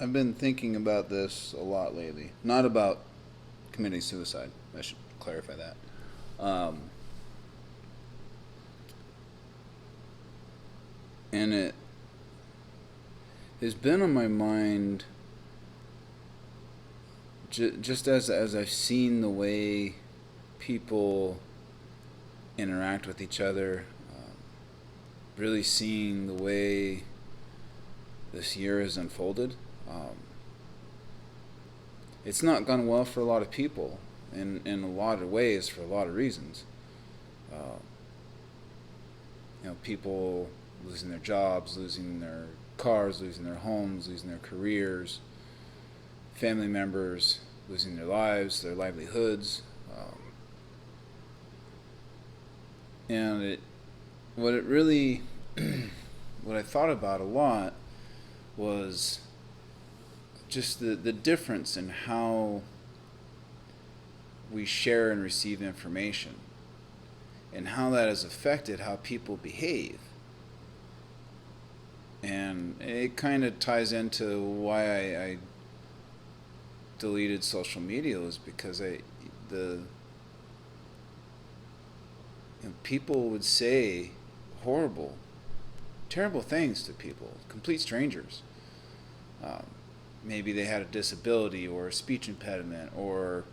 I've been thinking about this a lot lately. Not about committing suicide. I should clarify that. Um, and it has been on my mind just as I've seen the way people interact with each other, really seeing the way this year has unfolded. Um, it's not gone well for a lot of people in a lot of ways for a lot of reasons. Uh, people losing their jobs, losing their cars, losing their homes, losing their careers, family members losing their lives, their livelihoods. And what it really, what I thought about a lot was just the difference in how we share and receive information and how that has affected how people behave. And it kind of ties into why I deleted social media, was because the people would say horrible, terrible things to people, complete strangers. Um, Maybe they had a disability or a speech impediment, or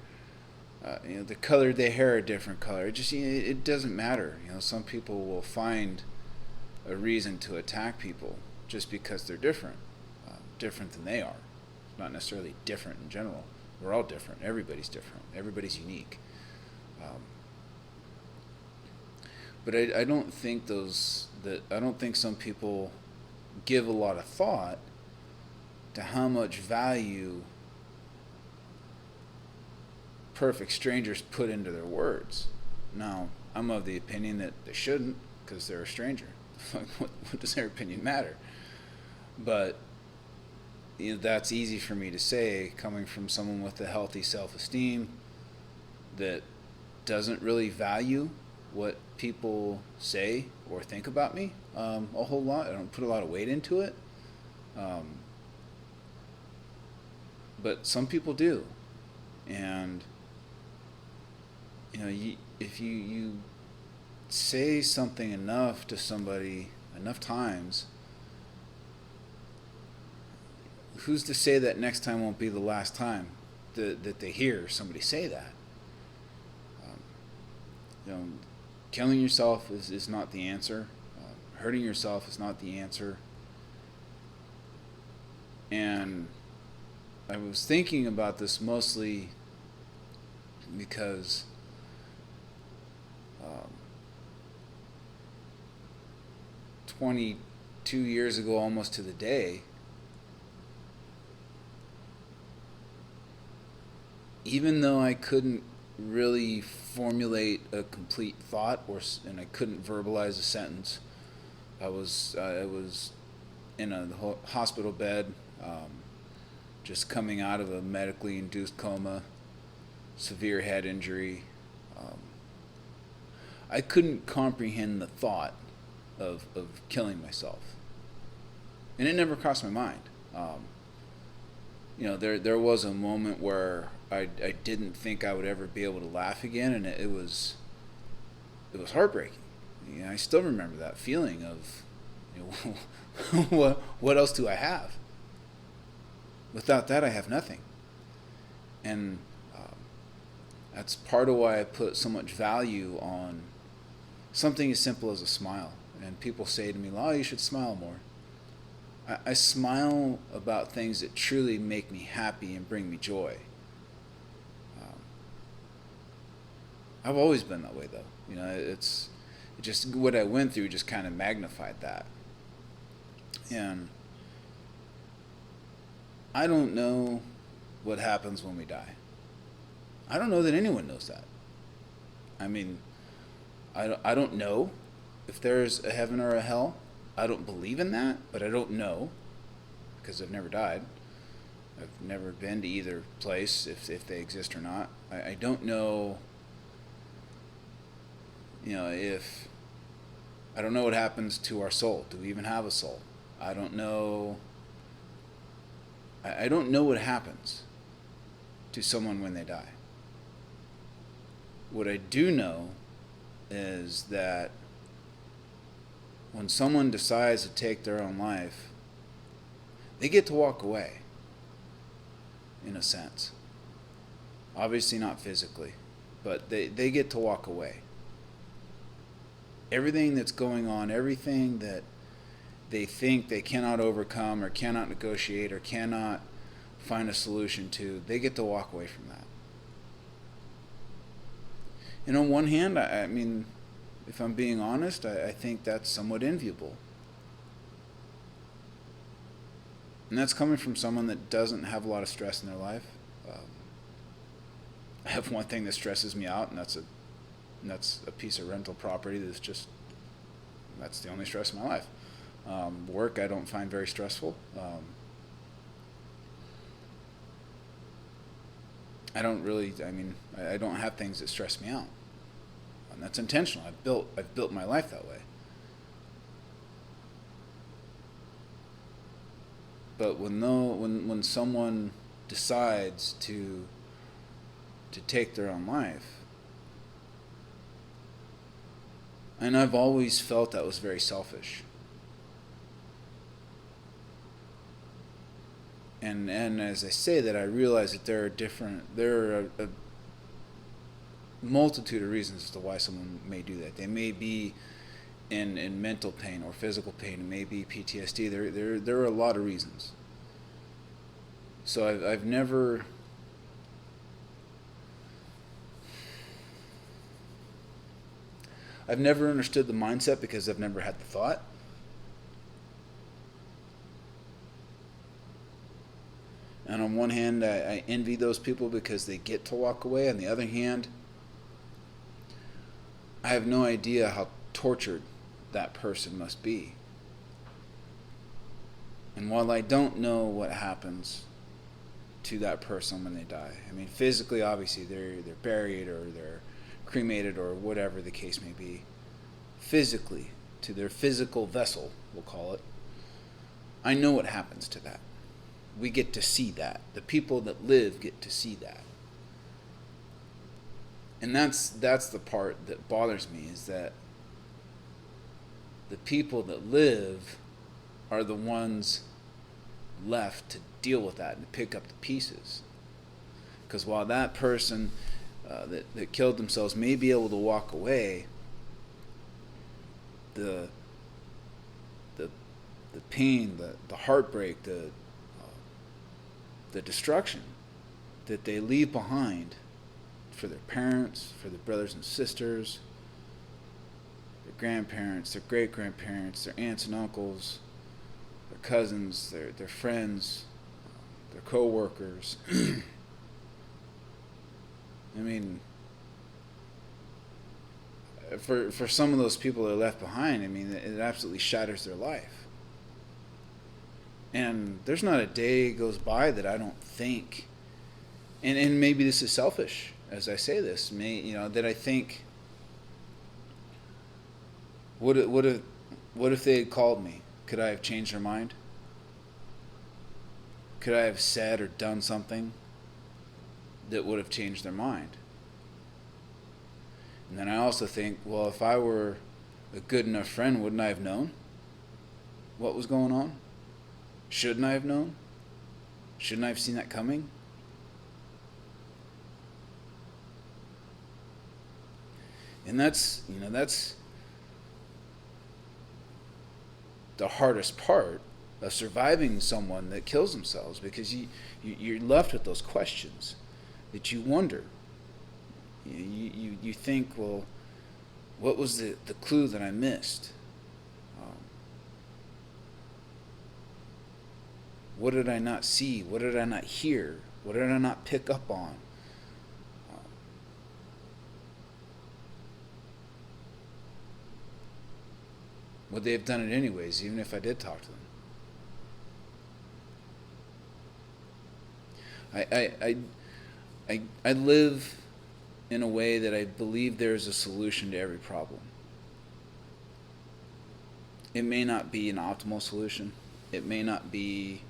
the color of their hair a different color. It doesn't matter. Some people will find a reason to attack people just because they're different, different than they are. Not necessarily different in general. We're all different. Everybody's different. Everybody's unique. Um, but I don't think I don't think some people give a lot of thought to how much value perfect strangers put into their words. Now, I'm of the opinion that they shouldn't, because they're a stranger. What does their opinion matter? But that's easy for me to say, coming from someone with a healthy self-esteem that doesn't really value what people say or think about me a whole lot. I don't put a lot of weight into it. Um, but some people do. And if you say something enough to somebody enough times, who's to say that next time won't be the last time that they hear somebody say that? Um, you know, Killing yourself is not the answer. Hurting yourself is not the answer. And I was thinking about this mostly because 22 years ago, almost to the day, even though I couldn't really formulate a complete thought, and I couldn't verbalize a sentence, I was in a hospital bed, just coming out of a medically induced coma, severe head injury. Um, I couldn't comprehend the thought of killing myself, and it never crossed my mind. There was a moment where I didn't think I would ever be able to laugh again, and it was heartbreaking. I still remember that feeling of, what else do I have? Without that, I have nothing. And that's part of why I put so much value on something as simple as a smile. And people say to me, "Oh, you should smile more." I smile about things that truly make me happy and bring me joy. Um, I've always been that way, though. It just what I went through just kind of magnified that. And I don't know what happens when we die. I don't know that anyone knows that. I mean, I don't know if there's a heaven or a hell. I don't believe in that, but I don't know, because I've never died. I've never been to either place, if they exist or not. I don't know, if I don't know what happens to our soul. Do we even have a soul? I don't know I don't know what happens to someone when they die. What I do know is that when someone decides to take their own life, they get to walk away, in a sense. Obviously not physically, but they get to walk away. Everything that's going on, everything that they think they cannot overcome or cannot negotiate or cannot find a solution to, they get to walk away from that. And on one hand, I mean, if I'm being honest, I think that's somewhat enviable. And that's coming from someone that doesn't have a lot of stress in their life. I have one thing that stresses me out, and that's a piece of rental property that's the only stress in my life. Work I don't find very stressful. I don't have things that stress me out. And that's intentional. I've built my life that way. But when someone decides to take their own life, and I've always felt that was very selfish. And as I say that, I realize that there are a multitude of reasons as to why someone may do that. They may be in mental pain or physical pain. It may be PTSD. There are a lot of reasons. So I've never understood the mindset because I've never had the thought. And on one hand, I envy those people because they get to walk away. On the other hand, I have no idea how tortured that person must be. And while I don't know what happens to that person when they die, I mean, physically, obviously, they're buried or they're cremated or whatever the case may be. Physically, to their physical vessel, we'll call it, I know what happens to that. We get to see that. The people that live get to see that. And that's the part that bothers me, is that the people that live are the ones left to deal with that and to pick up the pieces. Because while that person that killed themselves may be able to walk away, the pain, the heartbreak, the destruction that they leave behind for their parents, for their brothers and sisters, their grandparents, their great-grandparents, their aunts and uncles, their cousins, their friends, their co-workers. I mean, for some of those people that are left behind, I mean, it absolutely shatters their life. And there's not a day goes by that I don't think, and maybe this is selfish as I say this, that I think, what if they had called me? Could I have changed their mind? Could I have said or done something that would have changed their mind? And then I also think, well, if I were a good enough friend, wouldn't I have known what was going on? Shouldn't I have known? Shouldn't I have seen that coming? And that's the hardest part of surviving someone that kills themselves, because you're left with those questions that you wonder. You think, well, what was the clue that I missed? What did I not see? What did I not hear? What did I not pick up on? Would they have done it anyways, even if I did talk to them? I live in a way that I believe there is a solution to every problem. It may not be an optimal solution. It may not be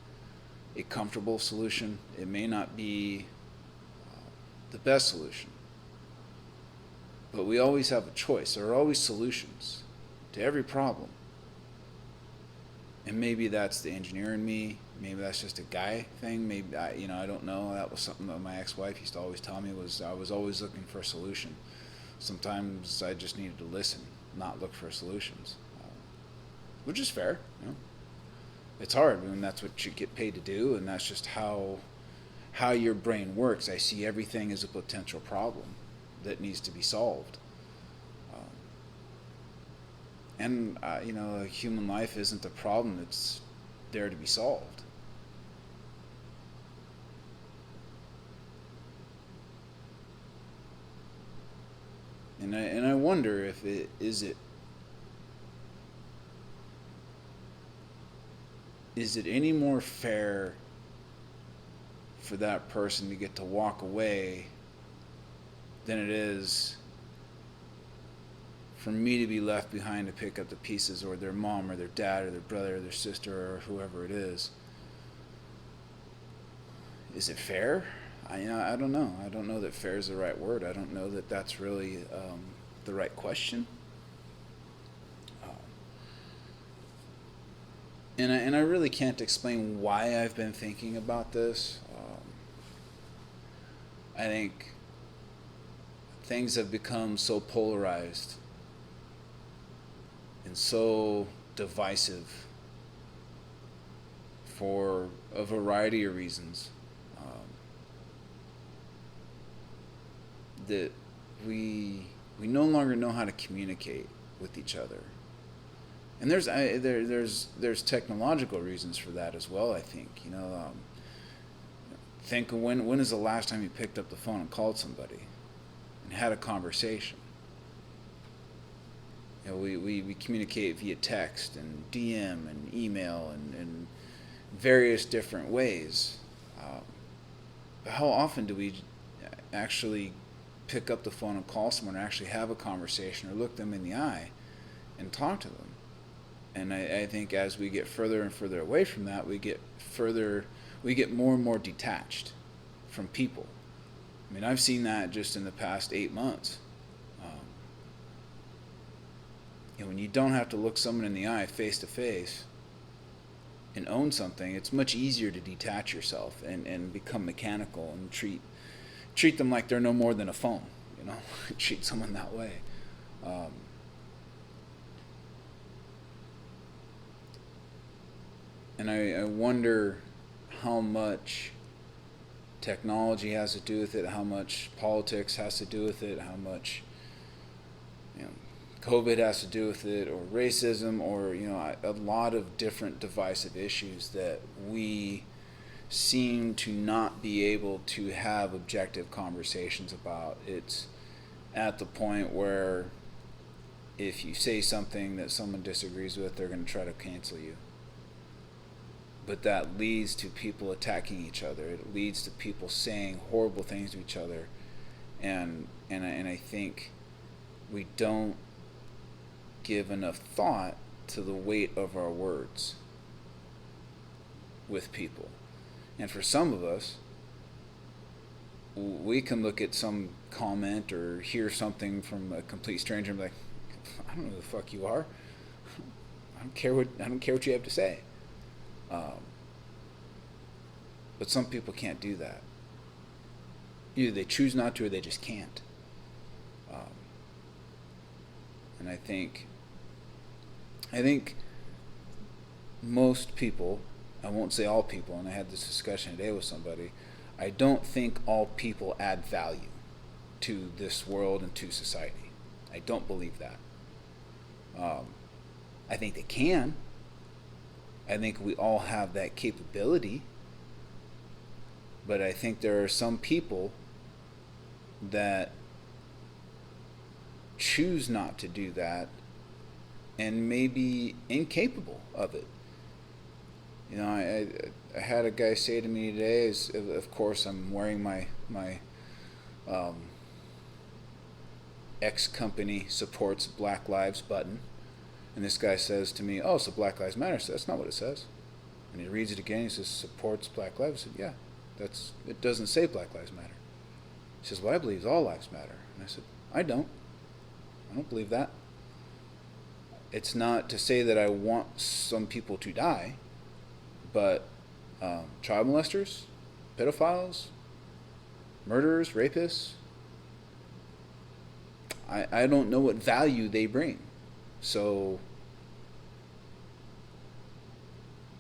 a comfortable solution. It may not be the best solution. But we always have a choice. There are always solutions to every problem. And maybe that's the engineer in me. Maybe that's just a guy thing. Maybe I don't know. That was something that my ex-wife used to always tell me, was I was always looking for a solution. Sometimes I just needed to listen, not look for solutions, which is fair. It's hard. I mean, that's what you get paid to do, and that's just how your brain works. I see everything as a potential problem that needs to be solved. And human life isn't a problem that's there to be solved. And I wonder if is it any more fair for that person to get to walk away than it is for me to be left behind to pick up the pieces, or their mom or their dad or their brother or their sister or whoever it is. Is it fair? I don't know. I don't know that fair is the right word. I don't know that that's really the right question. And I really can't explain why I've been thinking about this. I think things have become so polarized and so divisive for a variety of reasons, that we no longer know how to communicate with each other. And there's technological reasons for that as well. I think think of when is the last time you picked up the phone and called somebody and had a conversation? We communicate via text and DM and email and various different ways. But how often do we actually pick up the phone and call someone, or actually have a conversation, or look them in the eye and talk to them? And I think as we get further and further away from that, we get more and more detached from people. I mean, I've seen that just in the past 8 months. When you don't have to look someone in the eye face to face and own something, it's much easier to detach yourself and become mechanical and treat them like they're no more than a phone. Treat someone that way. And I wonder how much technology has to do with it, how much politics has to do with it, how much COVID has to do with it, or racism, or a lot of different divisive issues that we seem to not be able to have objective conversations about. It's at the point where if you say something that someone disagrees with, they're going to try to cancel you. But that leads to people attacking each other. It leads to people saying horrible things to each other, and I think we don't give enough thought to the weight of our words with people. And for some of us, we can look at some comment or hear something from a complete stranger and be like, I don't know who the fuck you are. I don't care what you have to say. But some people can't do that. Either they choose not to, or they just can't. And I think most people, I won't say all people, and I had this discussion today with somebody, I don't think all people add value to this world and to society. I don't believe that. I think they can. I think we all have that capability. But I think there are some people that choose not to do that and may be incapable of it. I had a guy say to me today, of course I'm wearing my X company supports Black Lives button, and this guy says to me, oh, so Black Lives Matter. So that's not what it says. And he reads it again. He says, supports Black lives. I said, yeah, it doesn't say Black Lives Matter. He says, well, I believe all lives matter. And I said, I don't believe that. It's not to say that I want some people to die, but child molesters, pedophiles, murderers, rapists, I don't know what value they bring. So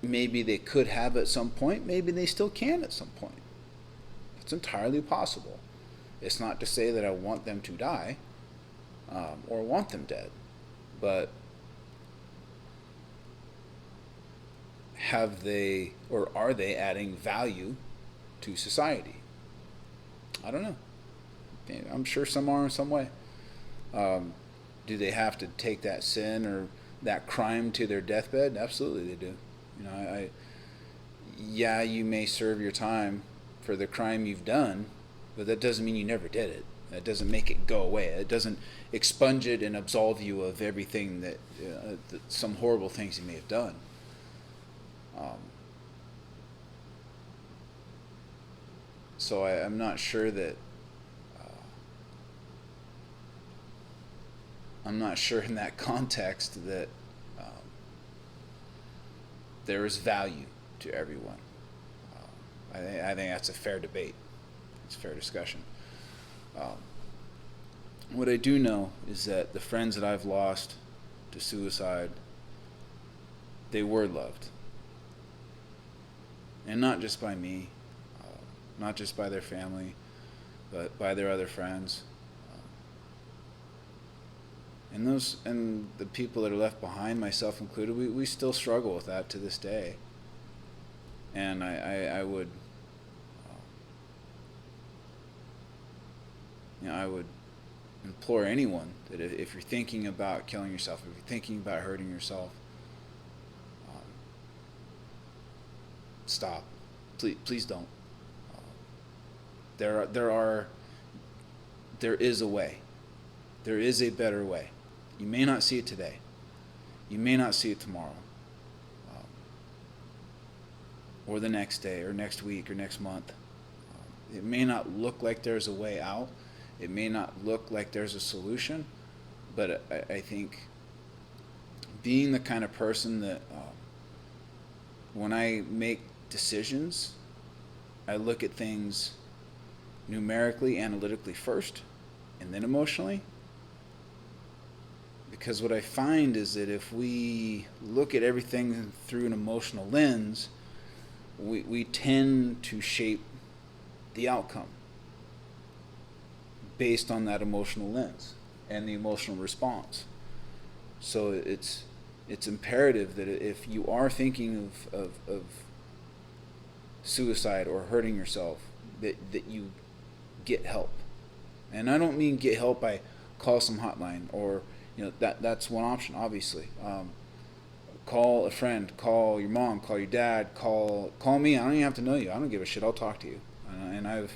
maybe they could have at some point, maybe they still can at some point. It's entirely possible. It's not to say that I want them to die or want them dead, but have they or are they adding value to society? I don't know. I'm sure some are in some way. Do they have to take that sin or that crime to their deathbed? Absolutely they do. You know, yeah, you may serve your time for the crime you've done, but that doesn't mean you never did it. That doesn't make it go away. It doesn't expunge it and absolve you of everything that some horrible things you may have done. So I'm not sure that I'm not sure in that context that there is value to everyone. I think that's a fair debate. It's a fair discussion. What I do know is that the friends that I've lost to suicide, they were loved. And not just by me, not just by their family, but by their other friends. And the people that are left behind, myself included, we still struggle with that to this day. And I would, I would implore anyone that if you're thinking about killing yourself, if you're thinking about hurting yourself, stop. Please don't. There is a way. There is a better way. You may not see it today. You may not see it tomorrow. Or the next day, or next week, or next month. It may not look like there's a way out. It may not look like there's a solution. But I think being the kind of person that when I make decisions, I look at things numerically, analytically first, and then emotionally. Because what I find is that if we look at everything through an emotional lens, we tend to shape the outcome based on that emotional lens and the emotional response. So it's imperative that if you are thinking of suicide or hurting yourself, that you get help. And I don't mean get help by call some hotline or that's one option, obviously. Call a friend, call your mom, call your dad, call me. I don't even have to know you. I don't give a shit. I'll talk to you. And I've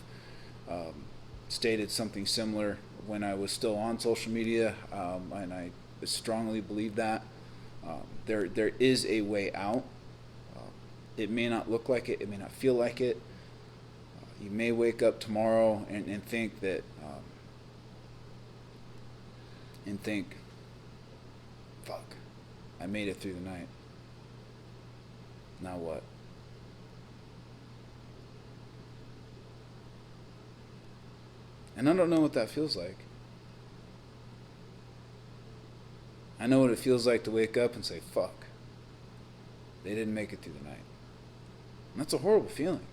stated something similar when I was still on social media, and I strongly believe that there is a way out. It may not look like it. It may not feel like it. You may wake up tomorrow and think that fuck, I made it through the night. Now what? And I don't know what that feels like. I know what it feels like to wake up and say, fuck, they didn't make it through the night. And that's a horrible feeling.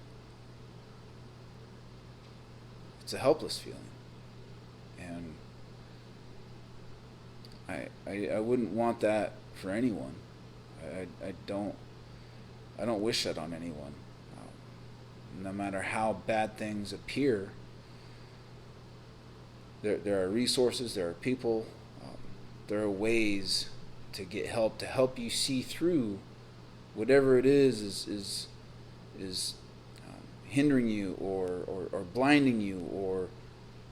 It's a helpless feeling. And I wouldn't want that for anyone. I don't wish that on anyone. No matter how bad things appear, there are resources, there are people, there are ways to get help, to help you see through whatever it is hindering you or blinding you or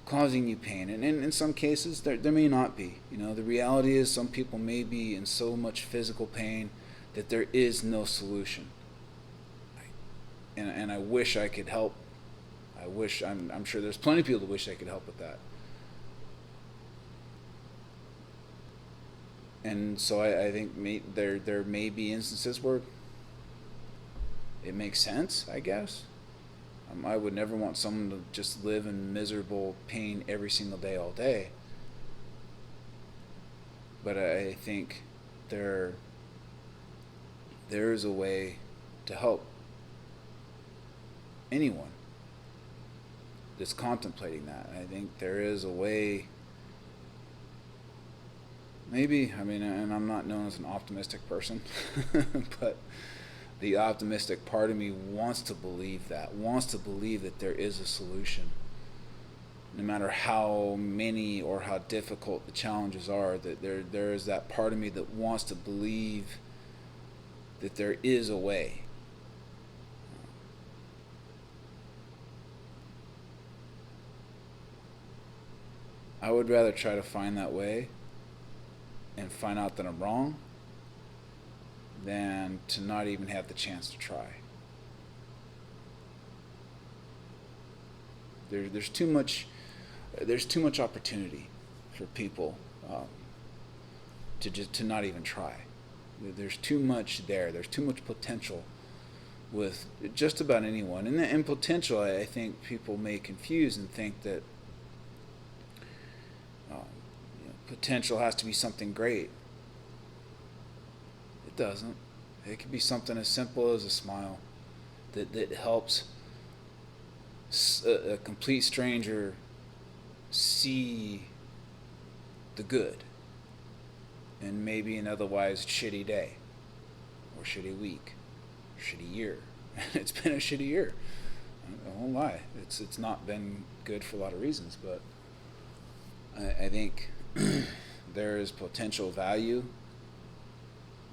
causing you pain. And in some cases there may not be. The reality is some people may be in so much physical pain that there is no solution. and I wish I could help. I'm sure there's plenty of people that wish I could help with that. And so I think there may be instances where it makes sense, I guess. I would never want someone to just live in miserable pain every single day, all day. But I think there is a way to help anyone that's contemplating that. I think there is a way. Maybe, I mean, and I'm not known as an optimistic person, but the optimistic part of me wants to believe that there is a solution. No matter how many or how difficult the challenges are, that there is that part of me that wants to believe that there is a way. I would rather try to find that way and find out that I'm wrong than to not even have the chance to try. There's too much opportunity for people to not even try. There's too much there. There's too much potential with just about anyone. And potential, I think people may confuse and think that potential has to be something great. It doesn't. It could be something as simple as a smile that helps a complete stranger see the good in maybe an otherwise shitty day or shitty week or shitty year. It's been a shitty year. I won't lie. It's not been good for a lot of reasons, but I think there is potential value.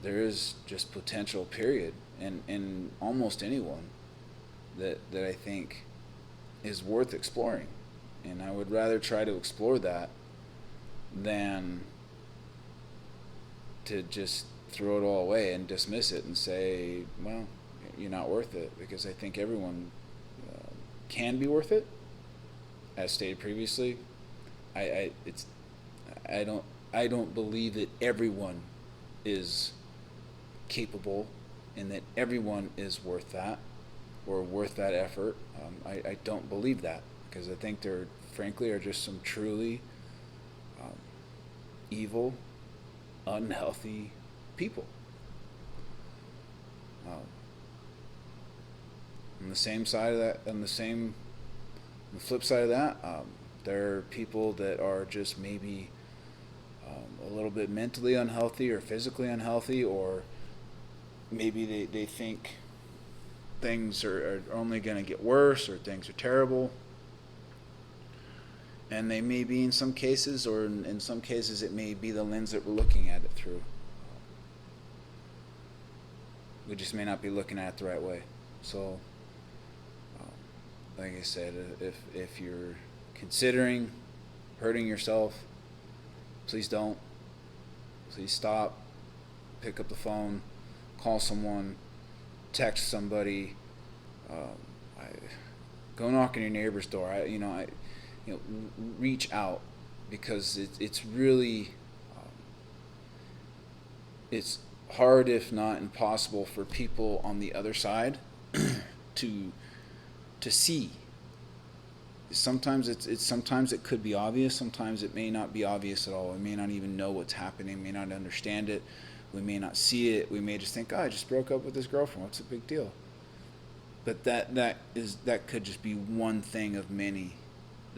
There is just potential, period, in almost anyone that I think is worth exploring. And I would rather try to explore that than to just throw it all away and dismiss it and say, well, you're not worth it, because I think everyone can be worth it. As stated previously, I don't believe that everyone is capable and that everyone is worth that or worth that effort. I don't believe that, because I think there, frankly, are just some truly evil, unhealthy people. On the same side of that, on the flip side of that, there are people that are just maybe a little bit mentally unhealthy or physically unhealthy, or maybe they think things are only going to get worse or things are terrible. And they may be in some cases, or in some cases it may be the lens that we're looking at it through. We just may not be looking at it the right way. So, like I said, if you're considering hurting yourself, please don't. Please stop. Pick up the phone. Call someone. Text somebody. Go knock on your neighbor's door. Reach out, because it's really it's hard, if not impossible, for people on the other side to see. Sometimes sometimes it could be obvious. Sometimes it may not be obvious at all. We may not even know what's happening. May not understand it. We may not see it. We may just think, I just broke up with this girlfriend. What's the big deal? But that could just be one thing of many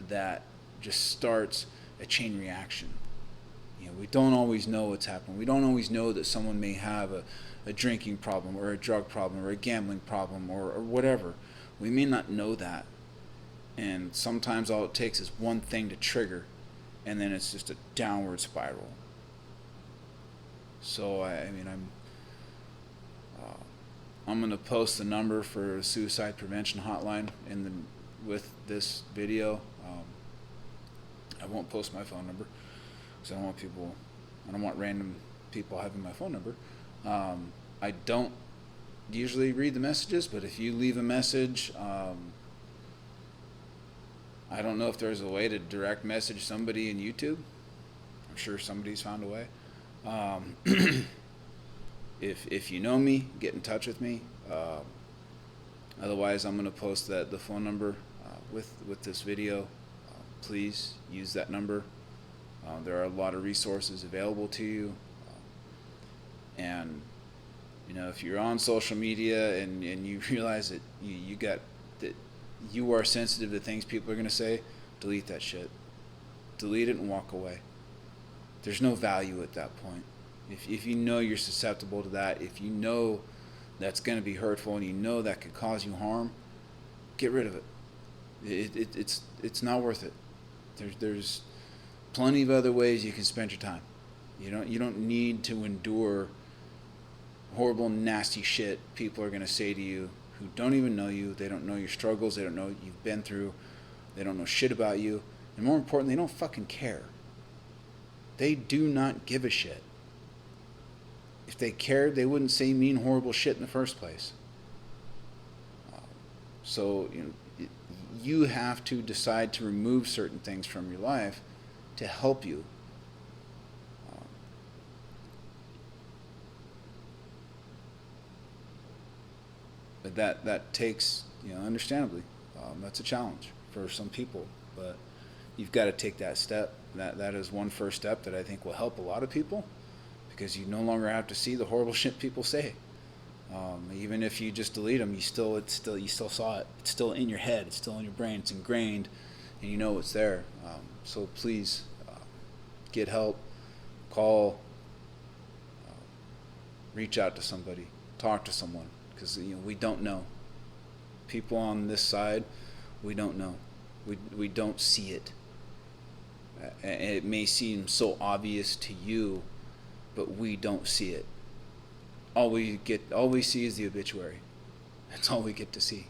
that just starts a chain reaction. We don't always know what's happening. We don't always know that someone may have a drinking problem or a drug problem or a gambling problem or whatever. We may not know that. And sometimes all it takes is one thing to trigger, and then it's just a downward spiral. So I'm going to post the number for the suicide prevention hotline with this video. I won't post my phone number because I don't want random people having my phone number. I don't usually read the messages, but if you leave a message, I don't know if there's a way to direct message somebody in YouTube. I'm sure somebody's found a way. If you know me, get in touch with me. Otherwise, I'm going to post the phone number with this video. Please use that number. There are a lot of resources available to you. And if you're on social media and you realize that you are sensitive to things people are going to say, delete that shit. Delete it and walk away. There's no value at that point. If you know you're susceptible to that, if you know that's going to be hurtful and you know that could cause you harm, get rid of it. It's not worth it. There's plenty of other ways you can spend your time. You don't need to endure horrible, nasty shit people are going to say to you who don't even know you. They don't know your struggles. They don't know what you've been through. They don't know shit about you. And more importantly, they don't fucking care. They do not give a shit. If they cared, they wouldn't say mean, horrible shit in the first place. So you have to decide to remove certain things from your life to help you. But that takes, understandably, that's a challenge for some people. But you've got to take that step. That is one first step that I think will help a lot of people, because you no longer have to see the horrible shit people say. Even if you just delete them, you still saw it. It's still in your head. It's still in your brain. It's ingrained, and you know it's there. So please, get help, call, reach out to somebody, talk to someone, because we don't know. People on this side, we don't know. We don't see it. And it may seem so obvious to you, but we don't see it. All we see is the obituary. That's all we get to see.